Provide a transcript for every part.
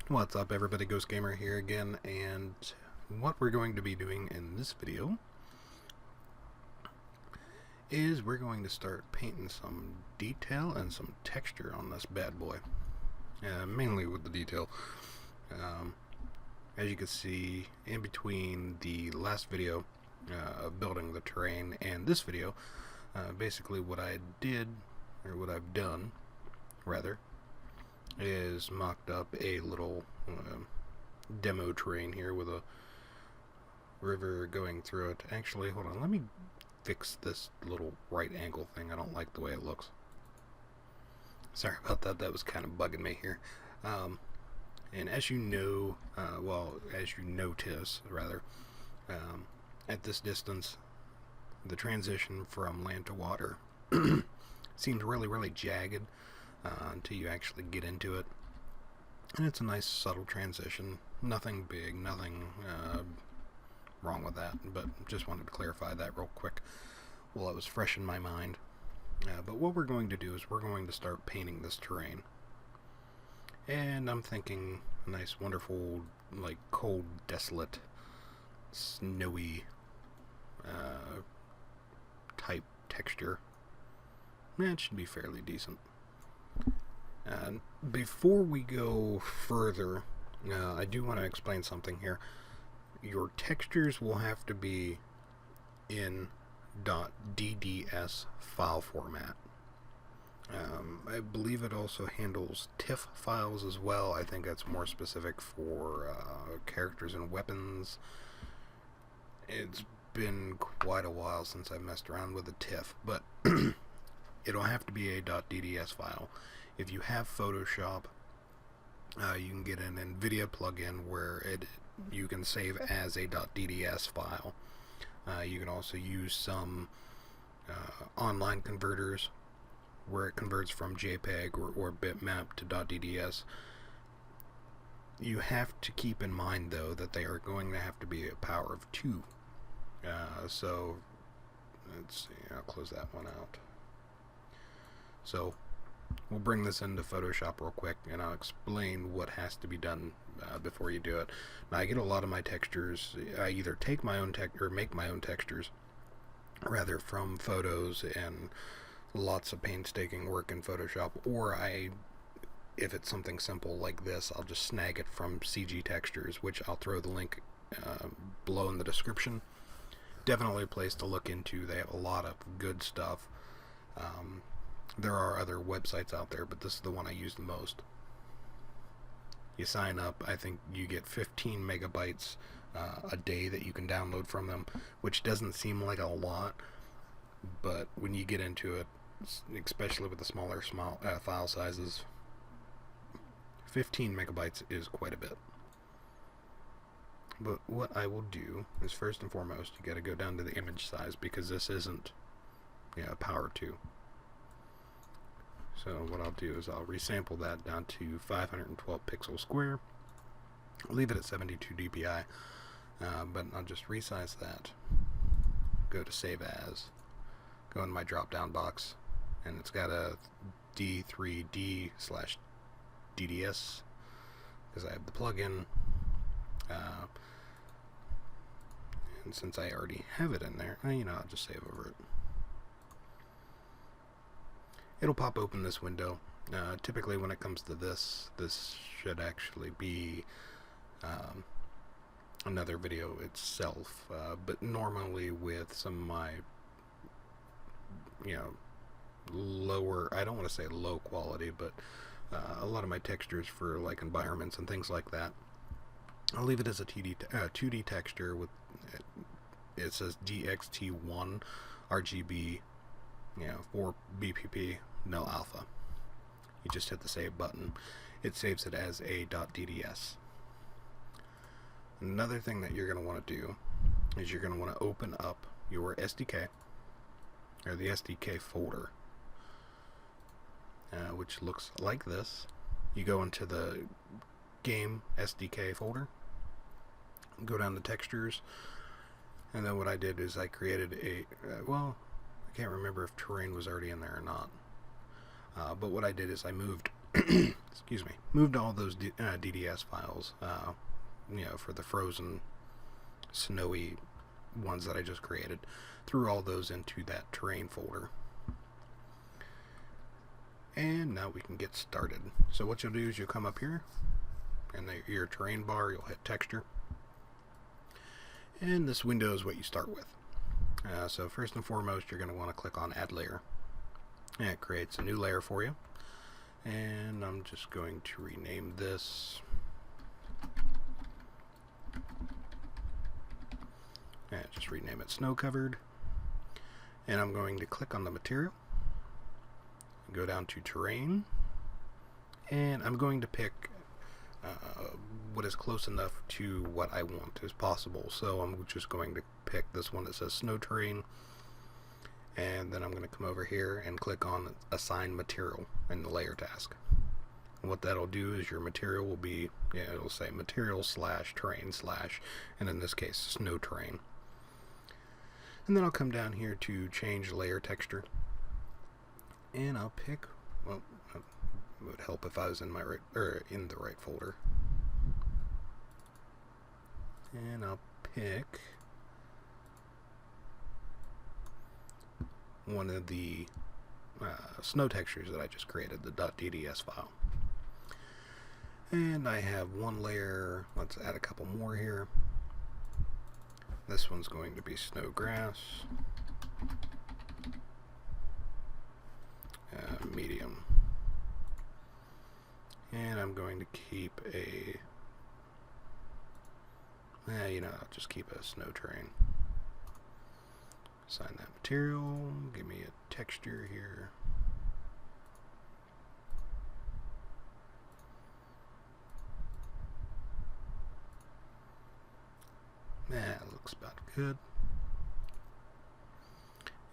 What's up everybody, Ghost Gamer here again, and what we're going to be doing in this video is we're going to start painting some detail and some texture on this bad boy. Mainly with the detail. As you can see, in between the last video of building the terrain and this video, basically what I did, or what I've done, rather, is mocked up a little demo terrain here with a river going through it. Actually, hold on, let me fix this little right angle thing. I don't like the way it looks. Sorry about that, that was kind of bugging me here. And as you know, as you notice, rather, at this distance, the transition from land to water seems really jagged until you actually get into it. And it's a nice subtle transition. Nothing big, nothing wrong with that, but just wanted to clarify that real quick while it was fresh in my mind. But what we're going to do is we're going to start painting this terrain. And I'm thinking a nice, wonderful, like cold, desolate, snowy type texture. That should be fairly decent. And before we go further, I do want to explain something here. Your textures will have to be in .dds file format. I believe it also handles TIFF files as well. I think that's more specific for characters and weapons. It's been quite a while since I messed around with a TIFF, but it'll have to be a .dds file. If you have Photoshop, you can get an NVIDIA plugin where you can save as a .dds file. You can also use some online converters where it converts from JPEG or bitmap to .dds. You have to keep in mind, though, that they are going to have to be a power of 2. So, let's see, I'll close that one out. So, we'll bring this into Photoshop real quick, and I'll explain what has to be done before you do it. Now, I get a lot of my textures. I either take my own or make my own textures, rather, from photos and lots of painstaking work in Photoshop, or if it's something simple like this, I'll just snag it from CG Textures, which I'll throw the link below in the description. Definitely a place to look into. They have a lot of good stuff. There are other websites out there, but this is the one I use the most. You sign up, I think you get 15 megabytes a day that you can download from them, which doesn't seem like a lot, but when you get into it, especially with the smaller file sizes, 15 megabytes is quite a bit. But what I will do is, first and foremost, you got to go down to the image size, because this isn't power 2. So what I'll do is I'll resample that down to 512 pixels square, leave it at 72 dpi, but I'll just resize that, go to save as, go in my drop down box, and it's got a D3D/DDS because I have the plugin, and since I already have it in there, I'll just save over it. It'll pop open this window. Typically when it comes to this should actually be another video itself, but normally with some of my lower, I don't want to say low quality, but a lot of my textures for like environments and things like that, I'll leave it as a 2D texture with, it says DXT1 RGB, 4 BPP, no alpha. You just hit the save button. It saves it as a .dds. Another thing that you're going to want to do is you're going to want to open up your SDK, or the SDK folder, which looks like this. You go into the game SDK folder, go down to textures, and then what I did is I created a, I can't remember if terrain was already in there or not, but what I did is I moved excuse me, moved all those DDS files, for the frozen, snowy ones that I just created, threw all those into that terrain folder. And now we can get started. So what you'll do is you'll come up here, and your terrain bar, you'll hit texture, and this window is what you start with. So first and foremost, you're going to want to click on Add Layer, and it creates a new layer for you. And I'm just going to rename this, and just rename it Snow Covered. And I'm going to click on the material, go down to Terrain, and I'm going to pick what is close enough to what I want as possible. So I'm just going to pick this one that says Snow Terrain, and then I'm going to come over here and click on Assign Material in the Layer task. And what that'll do is your material will be, it'll say Material / Terrain / and in this case Snow Terrain. And then I'll come down here to Change Layer Texture, and I'll pick, well, it would help if I was in in the right folder. And I'll pick one of the snow textures that I just created, the .dds file. And I have one layer. Let's add a couple more here. This one's going to be snow grass, medium, and I'm going to keep I'll just keep a snow terrain. Assign that material, give me a texture here. That looks about good.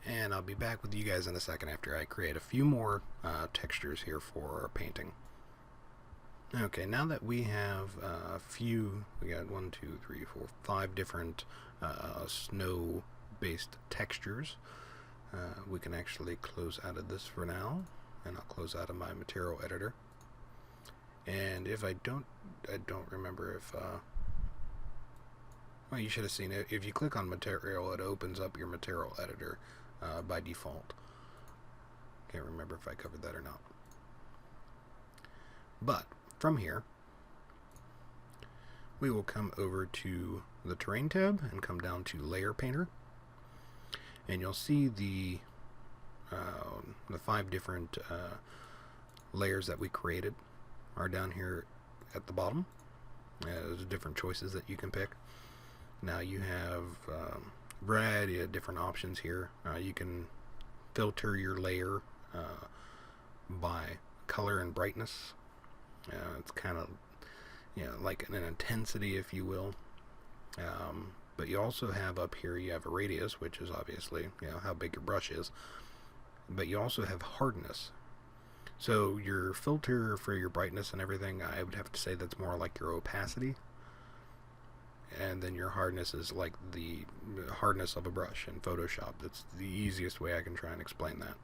And I'll be back with you guys in a second after I create a few more textures here for our painting. Okay, now that we have a few, we got 5 different snow-based textures, we can actually close out of this for now, and I'll close out of my material editor. And if I don't remember if, well, you should have seen it. If you click on material, it opens up your material editor by default. Can't remember if I covered that or not. But from here, we will come over to the Terrain tab and come down to Layer Painter, and you'll see the 5 different layers that we created are down here at the bottom. There's different choices that you can pick. Now you have a variety of different options here. You can filter your layer by color and brightness. It's kind of like an intensity, if you will. But you also have up here, you have a radius, which is obviously how big your brush is. But you also have hardness. So your filter for your brightness and everything, I would have to say that's more like your opacity. And then your hardness is like the hardness of a brush in Photoshop. That's the easiest way I can try and explain that.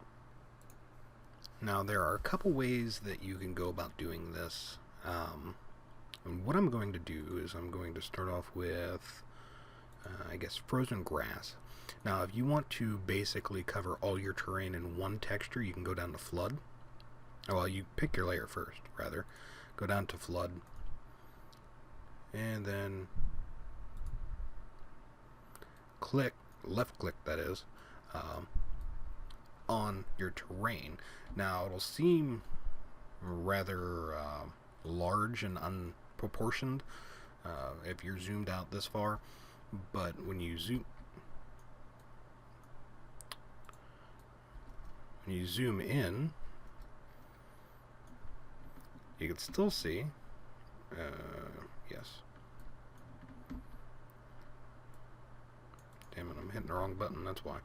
Now there are a couple ways that you can go about doing this. And what I'm going to do is I'm going to start off with, I guess, frozen grass. Now if you want to basically cover all your terrain in one texture, you can go down to Flood. Well, you pick your layer first, rather. Go down to Flood. And then left click that is, on your terrain. Now it'll seem rather large and unproportioned if you're zoomed out this far, but when you zoom in, you can still see, yes. Damn it, I'm hitting the wrong button, that's why.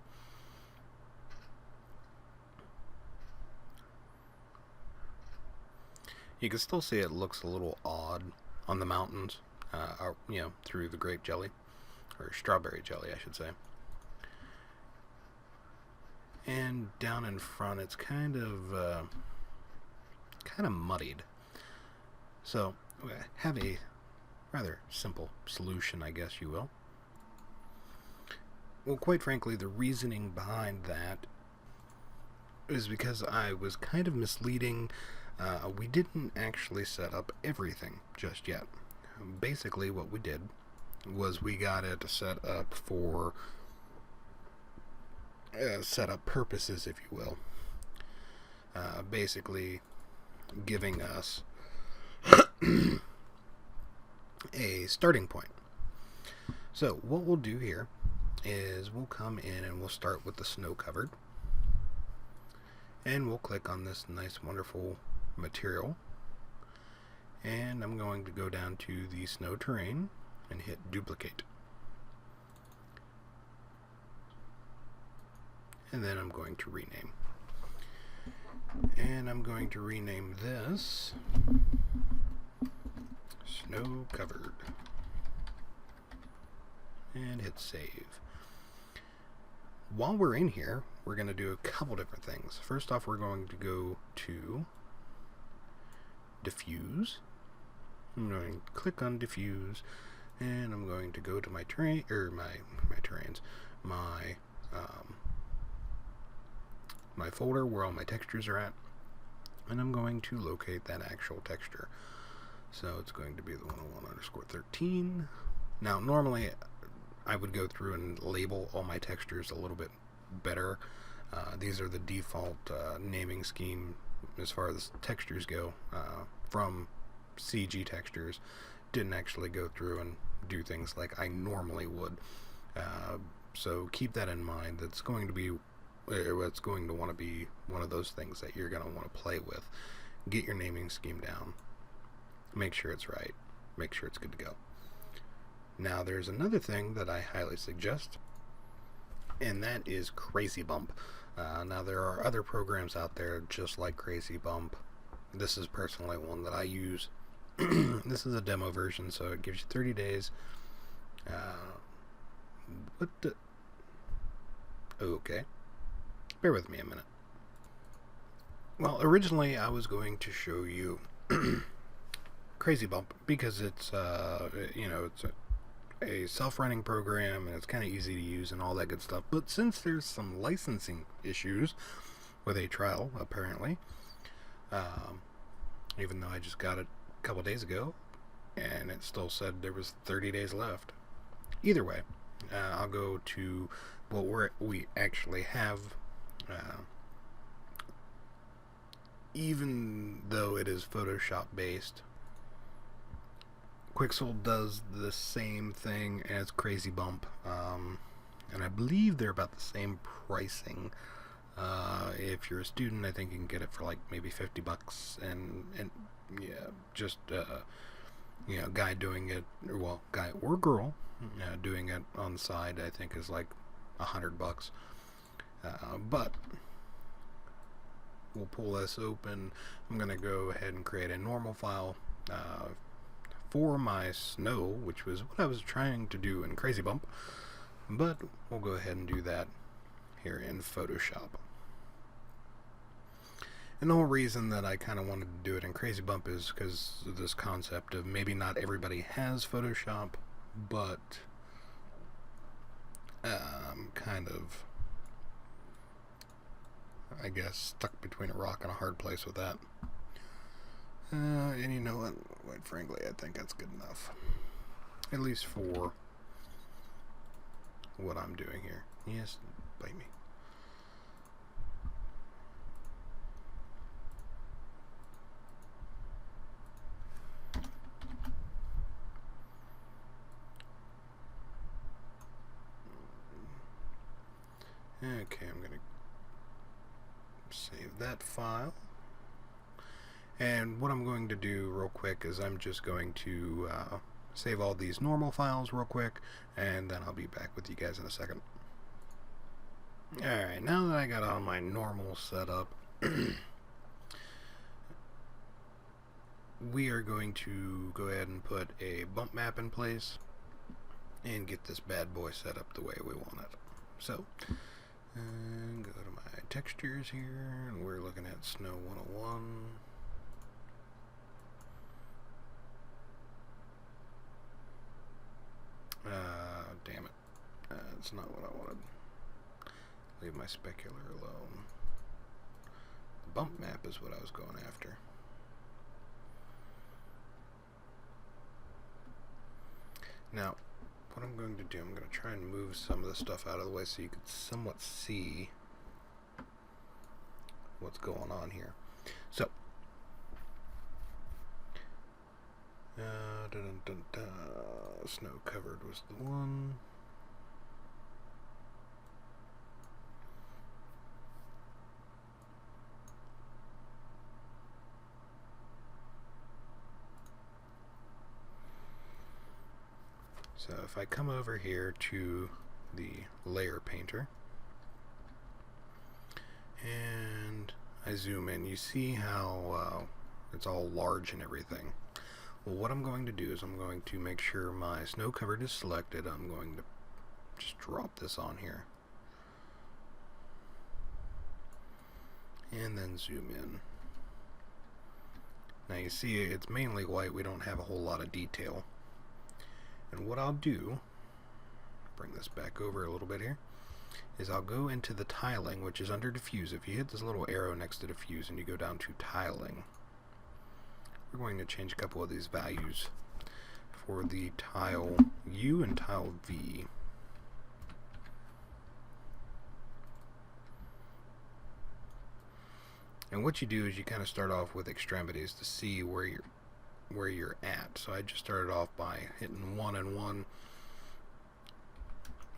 You can still see it looks a little odd on the mountains, through the grape jelly, or strawberry jelly, I should say. And down in front, it's kind of, kind of muddied. So we have a rather simple solution, I guess you will. Well, quite frankly, the reasoning behind that is because I was kind of misleading. We didn't actually set up everything just yet. Basically, what we did was we got it set up for setup purposes, if you will. Basically, giving us a starting point. So, what we'll do here is we'll come in and we'll start with the snow covered. And we'll click on this nice, wonderful material. And I'm going to go down to the snow terrain and hit duplicate. And then I'm going to rename. And I'm going to rename this Snow Covered. And hit save. While we're in here, we're going to do a couple different things. First off, we're going to go to Diffuse. I'm going to click on Diffuse, and I'm going to go to my terrain, or my terrains, my folder where all my textures are at, and I'm going to locate that actual texture. So it's going to be the 101_13. Now, normally I would go through and label all my textures a little bit better. These are the default naming scheme as far as textures go from CG Textures. Didn't actually go through and do things like I normally would. So keep that in mind. That's going to be it's going to want to be one of those things that you're going to want to play with. Get your naming scheme down. Make sure it's right. Make sure it's good to go. Now there's another thing that I highly suggest, and that is Crazy Bump. Now there are other programs out there just like Crazy Bump. This is personally one that I use. This is a demo version, so it gives you 30 days. Okay. Bear with me a minute. Well, originally I was going to show you Crazy Bump because it's it's a self-running program and it's kind of easy to use and all that good stuff. But since there's some licensing issues with a trial, apparently, even though I just got it a couple days ago and it still said there was 30 days left. Either way, I'll go to what we actually have. Even though it is Photoshop based, Quixel does the same thing as Crazy Bump, and I believe they're about the same pricing. If you're a student, I think you can get it for like maybe $50, and yeah, just guy doing it, well, guy or girl doing it on the side, I think is like $100. But we'll pull this open. I'm going to go ahead and create a normal file for my snow, which was what I was trying to do in Crazy Bump, but we'll go ahead and do that here in Photoshop. And the whole reason that I kind of wanted to do it in Crazy Bump is because of this concept of maybe not everybody has Photoshop, but kind of, I guess, stuck between a rock and a hard place with that. And you know what? Quite frankly, I think that's good enough. At least for what I'm doing here. Yes, bite me. Okay, I'm going to save that file. And what I'm going to do real quick is I'm just going to save all these normal files real quick, and then I'll be back with you guys in a second. Alright, now that I got all my normal setup, we are going to go ahead and put a bump map in place and get this bad boy set up the way we want it. So, go to my textures here, and we're looking at Snow 101. That's not what I wanted. Leave my specular alone. The bump map is what I was going after. Now, what I'm going to do, I'm going to try and move some of the stuff out of the way so you can somewhat see what's going on here. So, snow covered was the one. So if I come over here to the layer painter and I zoom in, you see how it's all large and everything. Well, what I'm going to do is I'm going to make sure my snow covered is selected. I'm going to just drop this on here and then zoom in. Now you see it's mainly white. We don't have a whole lot of detail. And what I'll do, bring this back over a little bit here, is I'll go into the tiling, which is under diffuse. If you hit this little arrow next to diffuse and you go down to tiling, we're going to change a couple of these values for the tile U and tile V. And what you do is you kind of start off with extremities to see where you're at. So I just started off by hitting 1 and 1,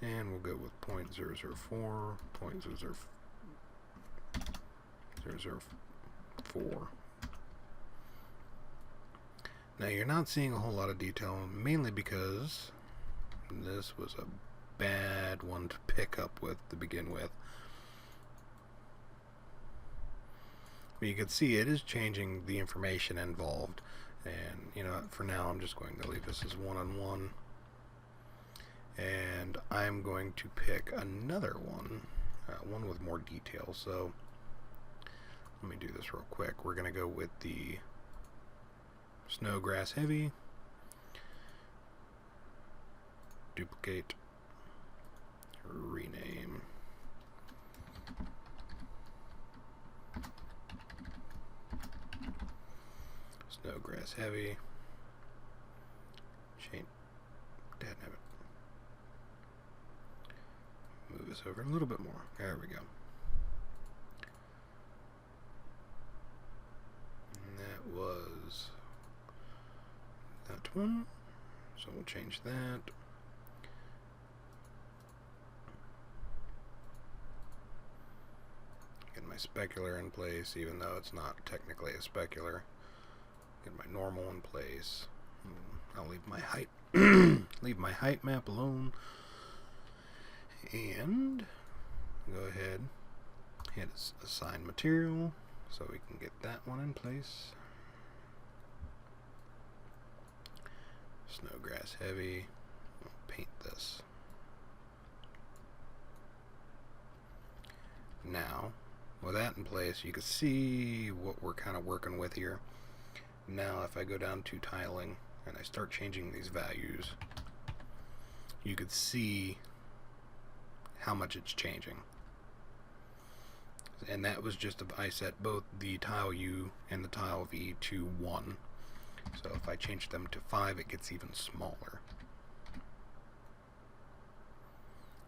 and we'll go with 0.004, 0.004. Now you're not seeing a whole lot of detail, mainly because this was a bad one to pick up with to begin with. But you can see it is changing the information involved. And, you know, for now I'm just going to leave this as 1 and 1. And I'm going to pick another one, one with more detail. So, let me do this real quick. We're going to go with the snow grass heavy. Duplicate. Rename. Snow grass heavy. Chain. Dad have it. Move this over a little bit more. There we go. And that was that one. So we'll change that. Get my specular in place, even though it's not technically a specular. Get my normal in place. I'll leave my height leave my height map alone, and go ahead, hit assign material so we can get that one in place. Snow grass heavy. We'll paint this. Now with that in place, you can see what we're kind of working with here. Now if I go down to tiling and I start changing these values, you could see how much it's changing. And that was just, I set both the tile U and the tile V to 1. So if I change them to 5, it gets even smaller.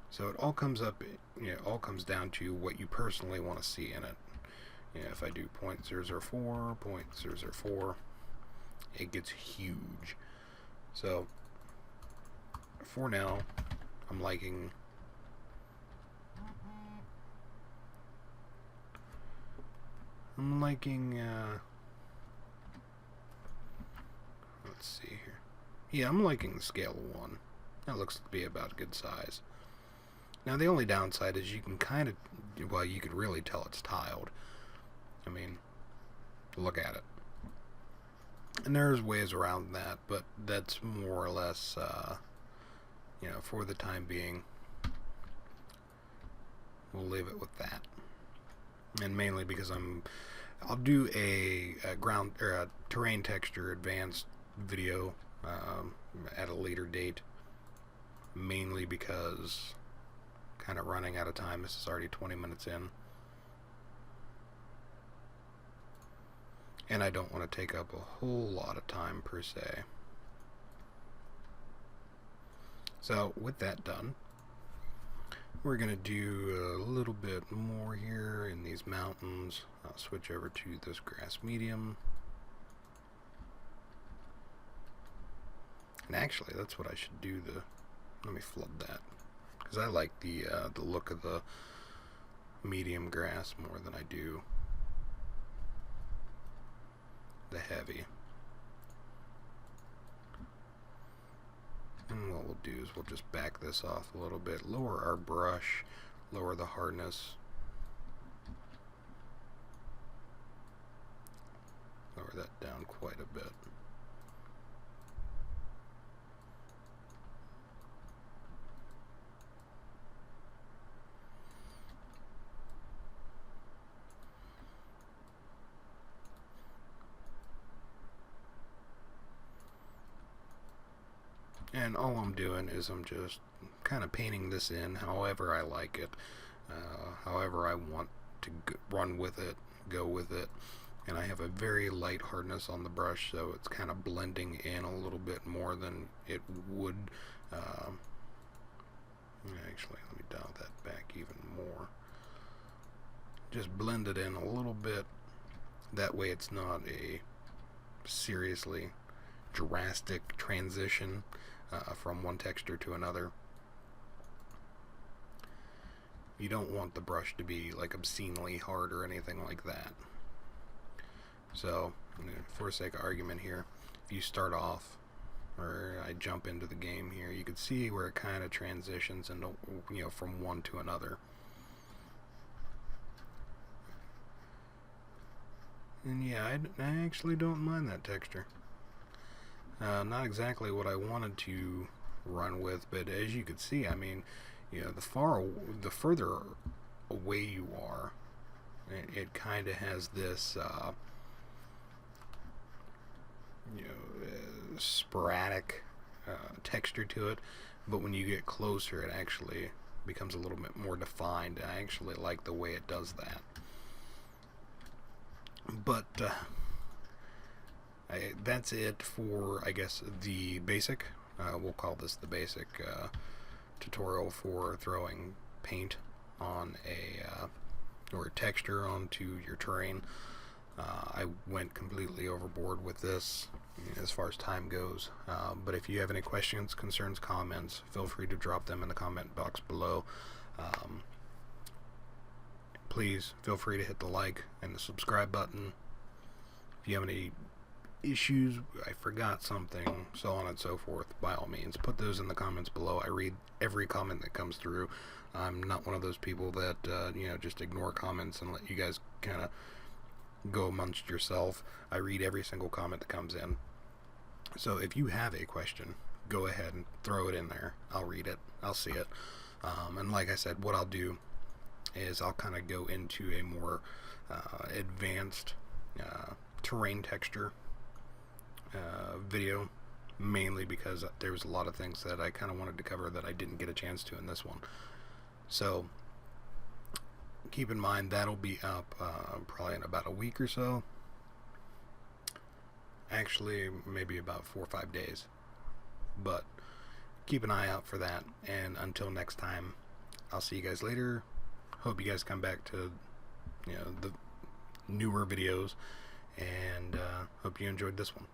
So it all comes up, you know, all comes down to what you personally want to see in it. You know, if I do 0.004, 0.004, it gets huge. So for now, I'm liking let's see here. Yeah, I'm liking the scale of 1. That looks to be about a good size. Now the only downside is you can kind of, well, you could really tell it's tiled. I mean, look at it. And there's ways around that, but that's more or less, you know, for the time being, we'll leave it with that. And mainly because I'll do a ground or a terrain texture advanced video at a later date, mainly because kind of running out of time. This is already 20 minutes in. And I don't want to take up a whole lot of time per se. So with that done, we're going to do a little bit more here in these mountains. I'll switch over to this grass medium. And actually, that's what I should do. Let me flood that, because I like the look of the medium grass more than I do the heavy. And what we'll do is we'll just back this off a little bit, lower our brush, lower the hardness, lower that down quite a bit. And all I'm doing is I'm just kind of painting this in however I like it, however I want to run with it, go with it. And I have a very light hardness on the brush, so it's kind of blending in a little bit more than it would. Actually, let me dial that back even more. Just blend it in a little bit. That way it's not a seriously drastic transition from one texture to another. You don't want the brush to be like obscenely hard or anything like that. So, for sake of argument here, if you start off, or I jump into the game here, you can see where it kind of transitions into, from one to another. And yeah, I actually don't mind that texture. Not exactly what I wanted to run with, but as you can see, I mean, the further away you are, it kind of has this, sporadic texture to it. But when you get closer, it actually becomes a little bit more defined. I actually like the way it does that. But that's it for, I guess, the basic. We'll call this the basic tutorial for throwing paint on or texture onto your terrain. I went completely overboard with this as far as time goes. But if you have any questions, concerns, comments, feel free to drop them in the comment box below. Please feel free to hit the like and the subscribe button. If you have any issues, I forgot something, so on and so forth, by all means, put those in the comments below. I read every comment that comes through. I'm not one of those people that, just ignore comments and let you guys kind of go amongst yourself. I read every single comment that comes in. So if you have a question, go ahead and throw it in there. I'll read it. I'll see it. And like I said, what I'll do is I'll kind of go into a more advanced terrain texture video, mainly because there was a lot of things that I kind of wanted to cover that I didn't get a chance to in this one. So keep in mind that'll be up probably in about a week or so. Actually, maybe about 4 or 5 days. But keep an eye out for that. And until next time, I'll see you guys later. Hope you guys come back to the newer videos, and hope you enjoyed this one.